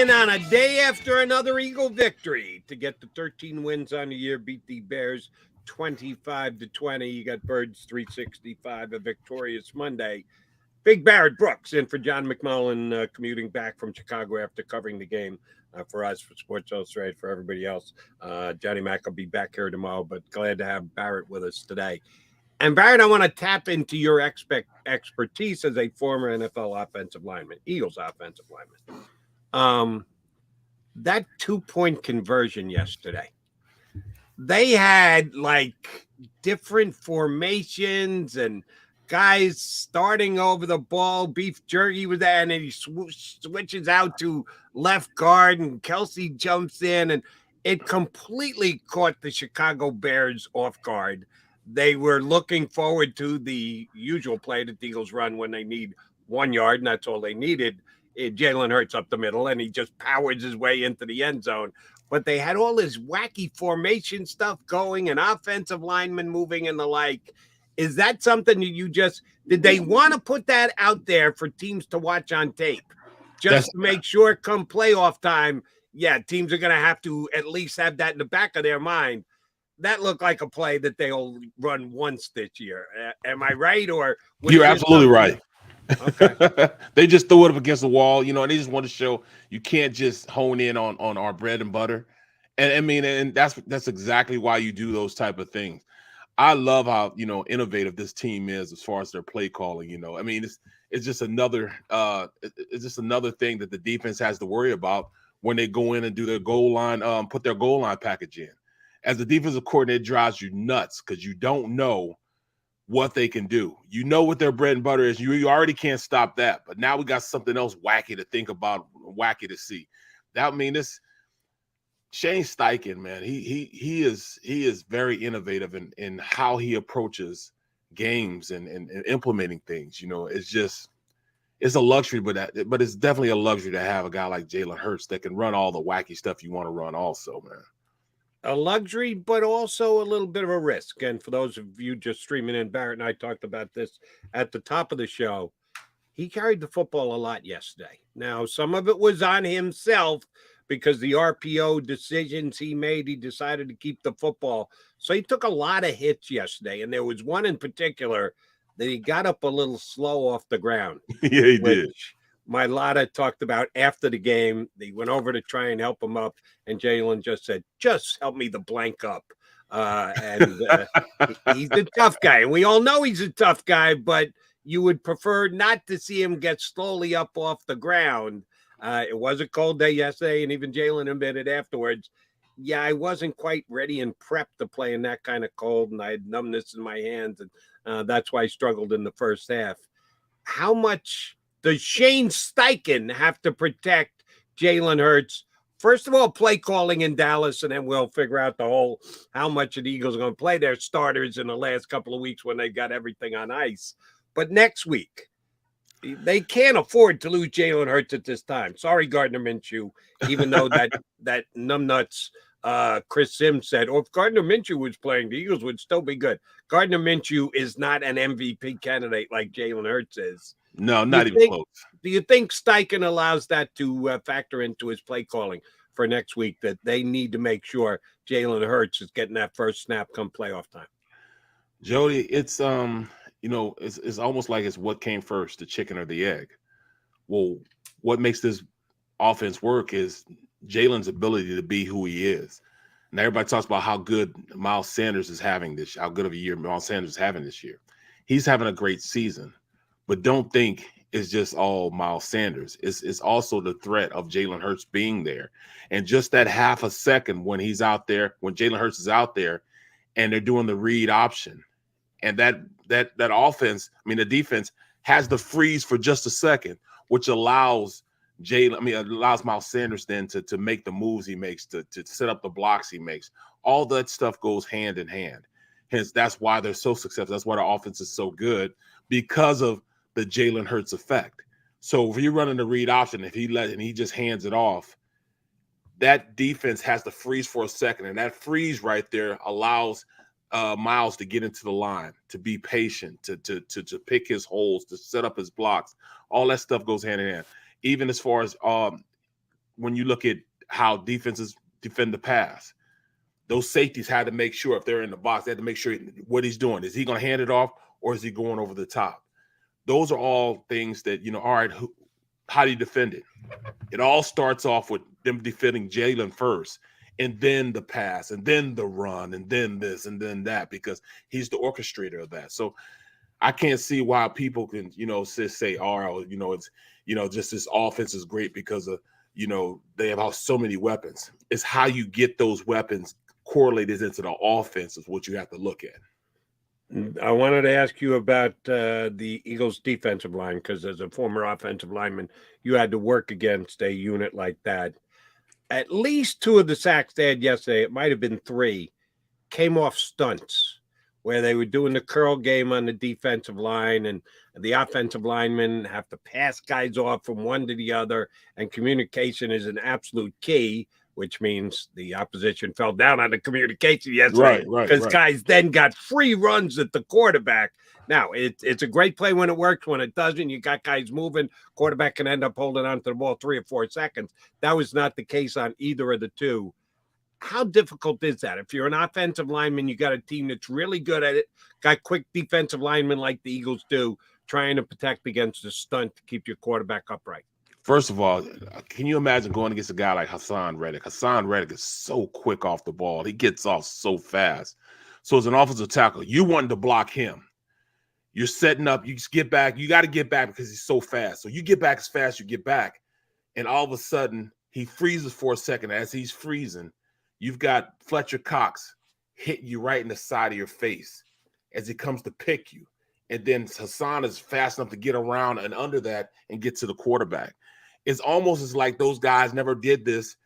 in on a day after another Eagle victory to get the 13 wins on the year, beat the Bears 25-20. You got Birds 365, a victorious Monday. Big Barrett Brooks in for John McMullen, commuting back from Chicago after covering the game for us, for Sports Illustrated, for everybody else. Jody Mac will be back here tomorrow, but glad to have Barrett with us today. And Barrett, I want to tap into your expertise as a former NFL offensive lineman, Eagles offensive lineman. That 2-point conversion yesterday, they had like different formations and guys starting over the ball. Beef Jerky was there, and then he switches out to left guard, and Kelsey jumps in, and it completely caught the Chicago Bears off guard. They were looking forward to the usual play that the Eagles run when they need 1 yard, and that's all they needed. Jalen Hurts up the middle, and he just powers his way into the end zone. But they had all this wacky formation stuff going and offensive linemen moving and the like. Is that something that you just – did they want to put that out there for teams to watch on tape just to make sure come playoff time, yeah, teams are going to have to at least have that in the back of their mind? That looked like a play that they'll run once this year. Am I right? Or you're absolutely right. Okay. They just threw it up against the wall, and they just want to show you can't just hone in on our bread and butter. And I mean, and that's exactly why you do those type of things. I love how, innovative this team is as far as their play calling. I mean, it's just another thing that the defense has to worry about when they go in and do their goal line, put their goal line package in. As a defensive coordinator, it drives you nuts because you don't know what they can do. You know what their bread and butter is. You already can't stop that. But now we got something else wacky to think about, wacky to see. That this Shane Steichen, man, he is very innovative in how he approaches games and implementing things. It's a luxury, but it's definitely a luxury to have a guy like Jalen Hurts that can run all the wacky stuff you want to run also, man. A luxury, but also a little bit of a risk. And for those of you just streaming in, Barrett and I talked about this at the top of the show. He carried the football a lot yesterday. Now, some of it was on himself because the RPO decisions he made, he decided to keep the football. So he took a lot of hits yesterday. And there was one in particular that he got up a little slow off the ground. Yeah, he did. My Lotta talked about after the game. They went over to try and help him up, and Jalen just said, just help me the blank up. He's a tough guy, and we all know he's a tough guy, but you would prefer not to see him get slowly up off the ground. It was a cold day yesterday, and even Jalen admitted afterwards, yeah, I wasn't quite ready and prepped to play in that kind of cold, and I had numbness in my hands, and that's why I struggled in the first half. How much does Shane Steichen have to protect Jalen Hurts? First of all, play calling in Dallas, and then we'll figure out how much of the Eagles are going to play their starters in the last couple of weeks when they've got everything on ice. But next week, they can't afford to lose Jalen Hurts at this time. Sorry, Gardner Minshew, even though that numbnuts Chris Sims said, if Gardner Minshew was playing, the Eagles would still be good. Gardner Minshew is not an MVP candidate like Jalen Hurts is. No, not even close. Do you think Steichen allows that to factor into his play calling for next week, that they need to make sure Jalen Hurts is getting that first snap come playoff time? Jody, it's it's almost like it's what came first, the chicken or the egg. Well, what makes this offense work is Jalen's ability to be who he is. And everybody talks about how good Miles Sanders is having this, how good of a year Miles Sanders is having this year. He's having a great season. But don't think it's just all Miles Sanders. It's also the threat of Jalen Hurts being there. And just that half a second when he's out there, when Jalen Hurts is out there and they're doing the read option, and that offense, the defense has the freeze for just a second, which allows Miles Sanders then to make the moves he makes, to set up the blocks he makes. All that stuff goes hand in hand. Hence, that's why they're so successful. That's why the offense is so good, because of the Jalen Hurts effect. So if you're running the read option, and he just hands it off, that defense has to freeze for a second, and that freeze right there allows Miles to get into the line, to be patient, to pick his holes, to set up his blocks. All that stuff goes hand in hand. Even as far as when you look at how defenses defend the pass. Those safeties had to make sure if they're in the box, they had to make sure what he's doing. Is he going to hand it off or is he going over the top? Those are all things that, all right, how do you defend it? It all starts off with them defending Jalen first, and then the pass, and then the run, and then this, and then that, because he's the orchestrator of that. So I can't see why people can, say, oh, it's, just this offense is great because of, they have so many weapons. It's how you get those weapons correlated into the offense is what you have to look at. I wanted to ask you about the Eagles' defensive line, because as a former offensive lineman, you had to work against a unit like that. At least 2 of the sacks they had yesterday, it might have been 3, came off stunts where they were doing the curl game on the defensive line, and the offensive linemen have to pass guys off from one to the other, and communication is an absolute key, which means the opposition fell down on the communication yesterday. Right. Because guys then got free runs at the quarterback. Now, it's a great play when it works. When it doesn't, you got guys moving. Quarterback can end up holding on to the ball 3 or 4 seconds. That was not the case on either of the 2. How difficult is that? If you're an offensive lineman, you got a team that's really good at it, got quick defensive linemen like the Eagles do, trying to protect against a stunt to keep your quarterback upright. First of all, can you imagine going against a guy like Hassan Reddick? Hassan Reddick is so quick off the ball. He gets off so fast. So as an offensive tackle, you wanted to block him. You're setting up. You just get back. You got to get back because he's so fast. So you get back as fast as you get back. And all of a sudden, he freezes for a second. As he's freezing, you've got Fletcher Cox hitting you right in the side of your face as he comes to pick you. And then Hassan is fast enough to get around and under that and get to the quarterback. It's almost as like those guys never did this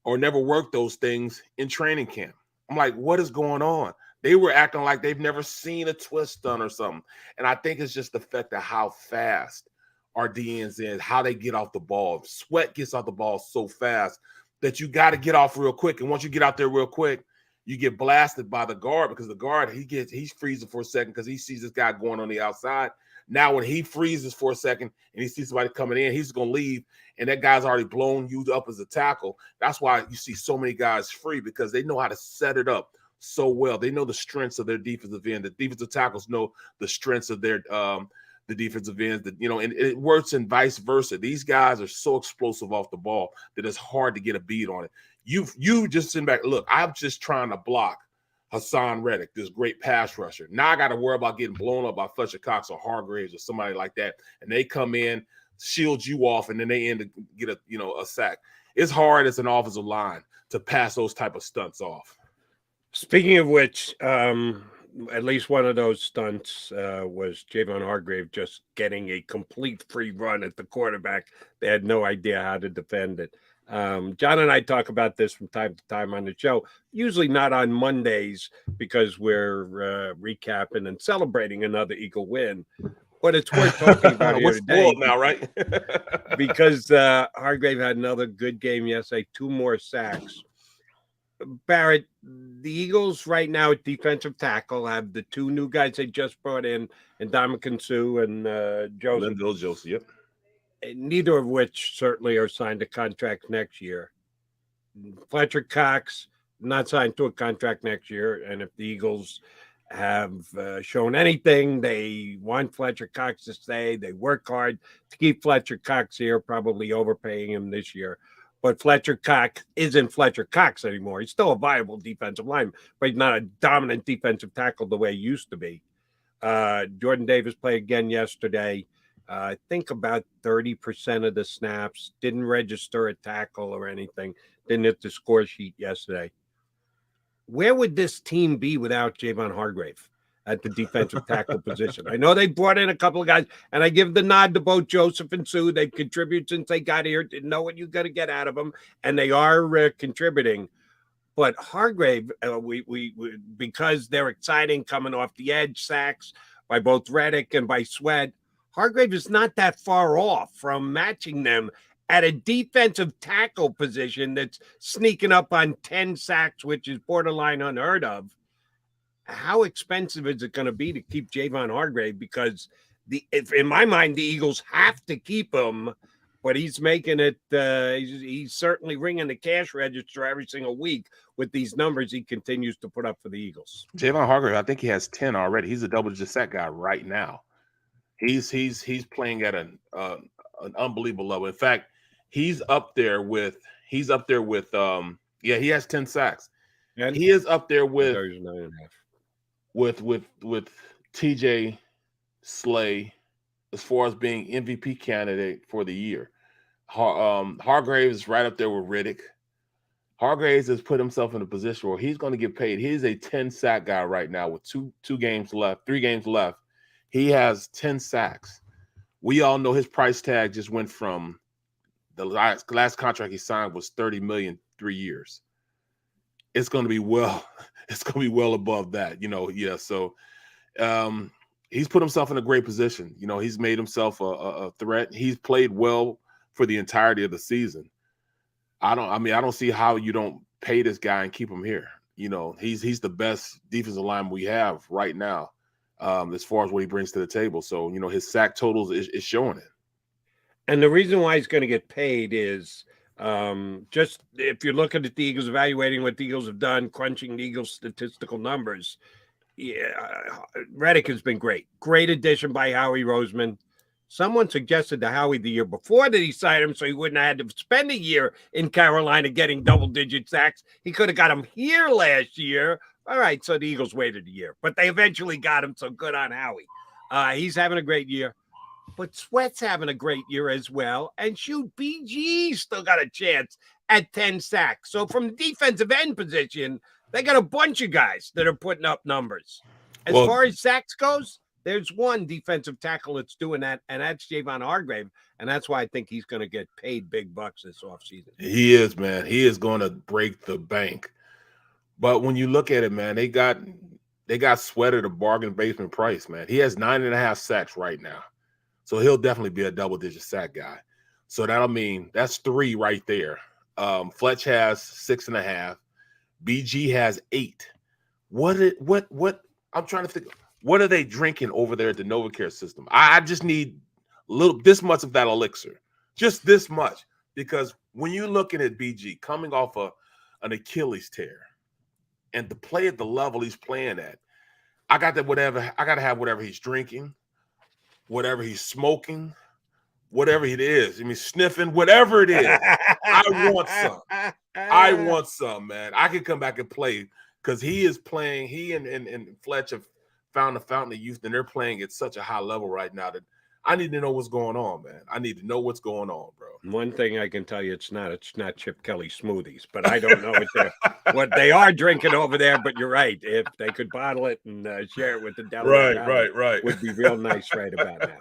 or never worked those things in training camp. I'm like, what is going on? They were acting like they've never seen a twist done or something. And I think it's just the fact of how fast our DNs is, how they get off the ball. Sweat gets off the ball so fast that you got to get off real quick. And once you get out there real quick, you get blasted by the guard, because the guard, he's freezing for a second because he sees this guy going on the outside. Now, when he freezes for a second and he sees somebody coming in, he's going to leave, and that guy's already blown you up as a tackle. That's why you see so many guys free, because they know how to set it up so well. They know the strengths of their defensive end. The defensive tackles know the strengths of their the defensive ends. And it works and vice versa. These guys are so explosive off the ball that it's hard to get a beat on it. You just sitting back. Look, I'm just trying to block Hassan Reddick, this great pass rusher. Now I got to worry about getting blown up by Fletcher Cox or Hargraves or somebody like that, and they come in, shield you off, and then they end to get a sack. It's hard as an offensive line to pass those type of stunts off. Speaking of which, at least one of those stunts was Javon Hargrave just getting a complete free run at the quarterback. They had no idea how to defend it. John and I talk about this from time to time on the show, usually not on Mondays because we're recapping and celebrating another Eagle win. But it's worth talking about here today now, right? because Hargrave had another good game yesterday, 2 more sacks. Barrett, the Eagles right now at defensive tackle have the 2 new guys they just brought in, and Ndamukong Suh and Joseph. Yep. Neither of which certainly are signed to contracts next year. Fletcher Cox not signed to a contract next year, and if the Eagles have shown anything, they want Fletcher Cox to stay. They work hard to keep Fletcher Cox here, probably overpaying him this year. But Fletcher Cox isn't Fletcher Cox anymore. He's still a viable defensive lineman, but he's not a dominant defensive tackle the way he used to be. Jordan Davis played again yesterday. I think about 30% of the snaps, didn't register a tackle or anything, didn't hit the score sheet yesterday. Where would this team be without Javon Hargrave at the defensive tackle position? I know they brought in a couple of guys, and I give the nod to both Joseph and Suh. They've contributed since they got here, didn't know what you got to get out of them, and they are contributing. But Hargrave, we because they're exciting coming off the edge, sacks by both Reddick and by Sweat, Hargrave is not that far off from matching them at a defensive tackle position that's sneaking up on 10 sacks, which is borderline unheard of. How expensive is it going to be to keep Javon Hargrave? Because in my mind, the Eagles have to keep him but he's making it. He's certainly ringing the cash register every single week with these numbers he continues to put up for the Eagles. Javon Hargrave, I think he has 10 already. He's a double-digit sack guy right now. He's playing at an unbelievable level. In fact, he's up there with he has 10 sacks. And he is up there with TJ Slay as far as being MVP candidate for the year. Hargraves is right up there with Riddick. Hargraves has put himself in a position where he's going to get paid. He's a 10 sack guy right now with 3 games left. He has 10 sacks. We all know his price tag just went from the last contract he signed was $30 million, 3 years. It's going to be well above that, Yeah. So he's put himself in a great position. He's made himself a threat. He's played well for the entirety of the season. I don't see how you don't pay this guy and keep him here. He's the best defensive lineman we have right now, as far as what he brings to the table. So, his sack totals is showing it. And the reason why he's going to get paid is just if you're looking at the Eagles, evaluating what the Eagles have done, crunching the Eagles' statistical numbers, Riddick has been great. Great addition by Howie Roseman. Someone suggested to Howie the year before that he signed him so he wouldn't have had to spend a year in Carolina getting double-digit sacks. He could have got him here last year. All right, so the Eagles waited a year, but they eventually got him, so good on Howie. He's having a great year. But Sweat's having a great year as well. And shoot, BG still got a chance at 10 sacks. So from the defensive end position, they got a bunch of guys that are putting up numbers. As far as sacks goes, there's one defensive tackle that's doing that, and that's Javon Hargrave. And that's why I think he's going to get paid big bucks this offseason. He is, man. He is going to break the bank. But when you look at it, man, they got Sweat at a bargain basement price, man. He has 9.5 sacks right now. So he'll definitely be a double-digit sack guy. So that'll mean that's 3 right there. Fletch has 6.5. BG has 8. What I'm trying to think. What are they drinking over there at the NovaCare system? I just need this much of that elixir, just this much, because when you're looking at BG coming off an Achilles tear, and to play at the level he's playing at, I got to have whatever he's drinking, whatever he's smoking, whatever it is. I mean, sniffing, whatever it is. I want some, man. I can come back and play because he is playing. He and Fletch have found the fountain of youth, and they're playing at such a high level right now that I need to know what's going on, man. I need to know what's going on, bro. One thing I can tell you, it's not Chip Kelly smoothies, but I don't know what they are drinking over there. But you're right. If they could bottle it and share it with the Delaware, right, would be real nice right about now.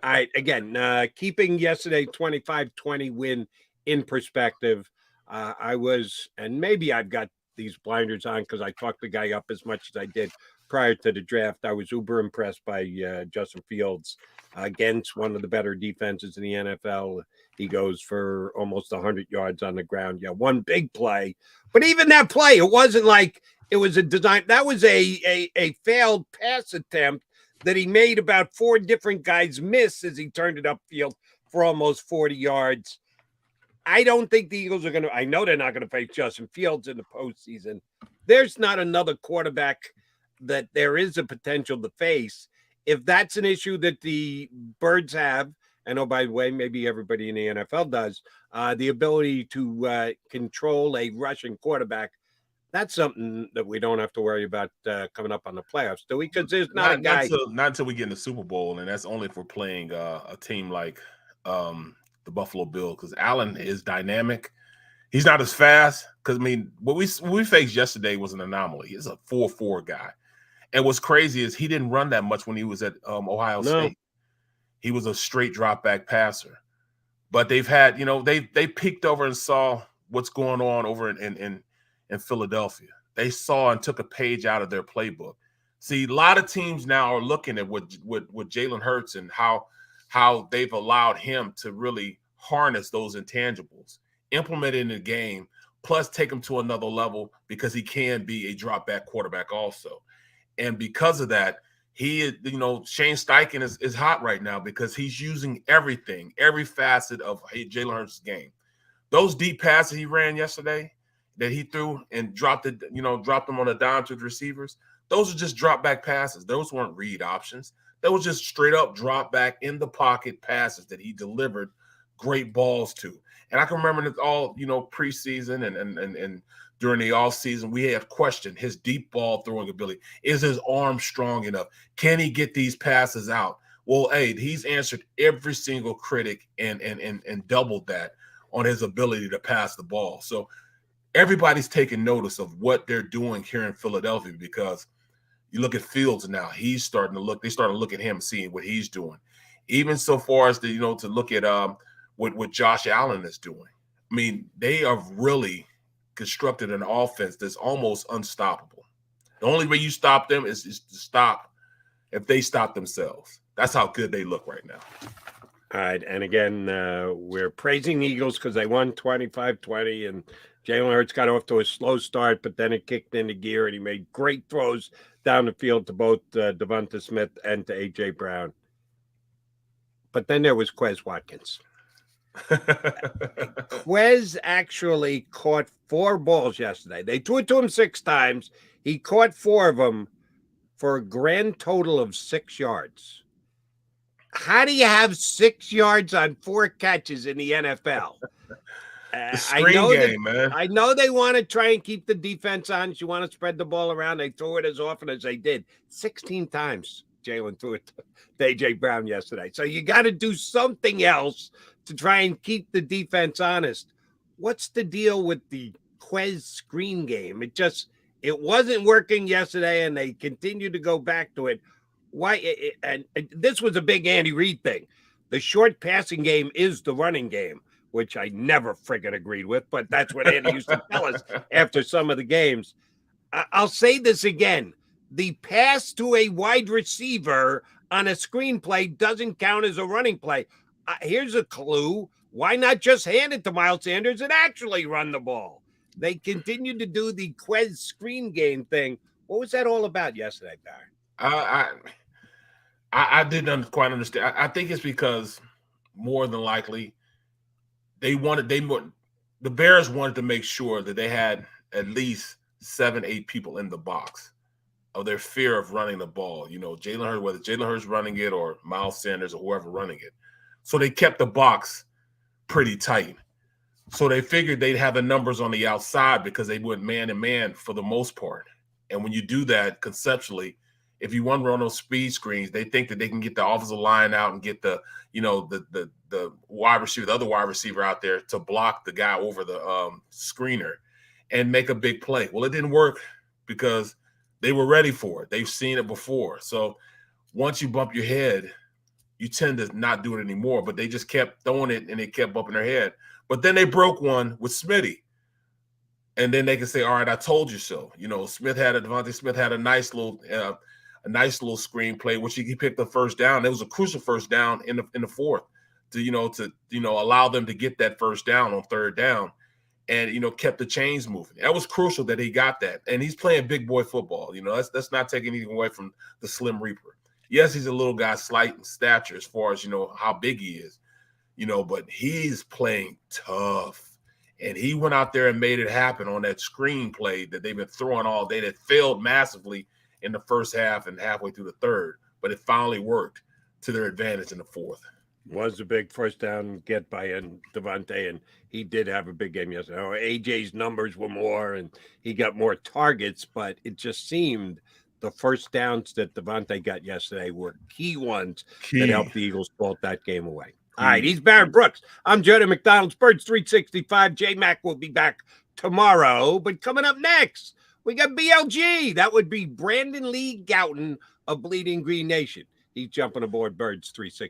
All right, again, keeping yesterday 25-20 win in perspective, I was, and maybe I've got these blinders on because I talked the guy up as much as I did prior to the draft. I was uber impressed by Justin Fields against one of the better defenses in the NFL. He goes for almost 100 yards on the ground. Yeah, one big play. But even that play, it wasn't like it was a design. That was a failed pass attempt that he made about 4 different guys miss as he turned it upfield for almost 40 yards. I don't think the Eagles are going to – I know they're not going to face Justin Fields in the postseason. There's not another quarterback that there is a potential to face. If that's an issue that the Birds have, and oh, by the way, maybe everybody in the NFL does, the ability to control a rushing quarterback, that's something that we don't have to worry about coming up on the playoffs, do we? Because there's not a guy. Not until we get in the Super Bowl, and that's only if we're playing a team like the Buffalo Bills, because Allen is dynamic. He's not as fast, because, I mean, what we faced yesterday was an anomaly. He's a 4.4 guy. And what's crazy is he didn't run that much when he was at Ohio State. He was a straight drop back passer. But they've had, they peeked over and saw what's going on over in Philadelphia. They saw and took a page out of their playbook. See, a lot of teams now are looking at what Jalen Hurts and how they've allowed him to really harness those intangibles, implement it in the game, plus take him to another level because he can be a drop back quarterback also. And because of that, Shane Steichen is hot right now because he's using everything, every facet of Jalen Hurts' game. Those deep passes he ran yesterday that he threw and dropped them on a dime to the receivers, those are just drop back passes. Those weren't read options. That was just straight up drop back in the pocket passes that he delivered great balls to. And I can remember it all, preseason and during the offseason, we had questioned his deep ball throwing ability. Is his arm strong enough? Can he get these passes out? Well, hey, he's answered every single critic and doubled that on his ability to pass the ball. So everybody's taking notice of what they're doing here in Philadelphia, because you look at Fields now, they starting to look at him, seeing what he's doing. Even so far as to look at what Josh Allen is doing. I mean, they have really constructed an offense that's almost unstoppable. The only way you stop them is to stop if they stop themselves. That's how good they look right now. All right. And again, we're praising the Eagles because they won 25-20, and Jalen Hurts got off to a slow start, but then it kicked into gear, and he made great throws down the field to both Devonta Smith and to A.J. Brown. But then there was Quez Watkins. Quez actually caught 4 balls yesterday. They threw it to him 6 times. He caught 4 of them for a grand total of 6 yards. How do you have 6 yards on 4 catches in the NFL? I know they want to try and keep the defense honest. You want to spread the ball around. They throw it as often as they did. 16 times Jalen threw it to A.J. Brown yesterday. So you got to do something else to try and keep the defense honest. What's the deal with the Quez screen game? It wasn't working yesterday, and they continue to go back to it. Why? And this was a big Andy Reid thing. The short passing game is the running game, which I never friggin' agreed with, but that's what Andy used to tell us after some of the games. I'll say this again. The pass to a wide receiver on a screenplay doesn't count as a running play. Here's a clue. Why not just hand it to Miles Sanders and actually run the ball? They continue to do the Quez screen game thing. What was that all about yesterday, Barry? I didn't quite understand. I think it's because more than likely the Bears wanted to make sure that they had at least 7-8 people in the box of their fear of running the ball. Jalen Hurts, whether Jalen Hurts running it or Miles Sanders or whoever running it. So they kept the box pretty tight. So they figured they'd have the numbers on the outside because they went man-to-man for the most part. And when you do that conceptually, if you want to run those speed screens, they think that they can get the offensive line out and get the wide receiver, the other wide receiver out there to block the guy over the screener and make a big play. Well, it didn't work because they were ready for it. They've seen it before. So once you bump your head, you tend to not do it anymore. But they just kept throwing it, and they kept bumping their head. But then they broke one with Smitty. And then they can say, all right, I told you so. Devonta Smith had a nice little screenplay, which he picked the first down. It was a crucial first down in the fourth to allow them to get that first down on third down, and kept the chains moving. That was crucial that he got that. And he's playing big boy football. That's not taking anything away from the Slim Reaper. Yes, he's a little guy, slight in stature as far as how big he is, but he's playing tough. And he went out there and made it happen on that screenplay that they've been throwing all day that failed massively in the first half and halfway through the third, but it finally worked to their advantage in the fourth. Was a big first down get by Devonta, and he did have a big game yesterday. AJ's numbers were more, and he got more targets, but it just seemed the first downs that Devonta got yesterday were key ones that helped the Eagles vault that game away. All right, he's Barrett Brooks. I'm Jody McDonald, Birds 365. J-Mac will be back tomorrow, but coming up next, we got BLG. That would be Brandon Lee Gouton of Bleeding Green Nation. He's jumping aboard Birds 365.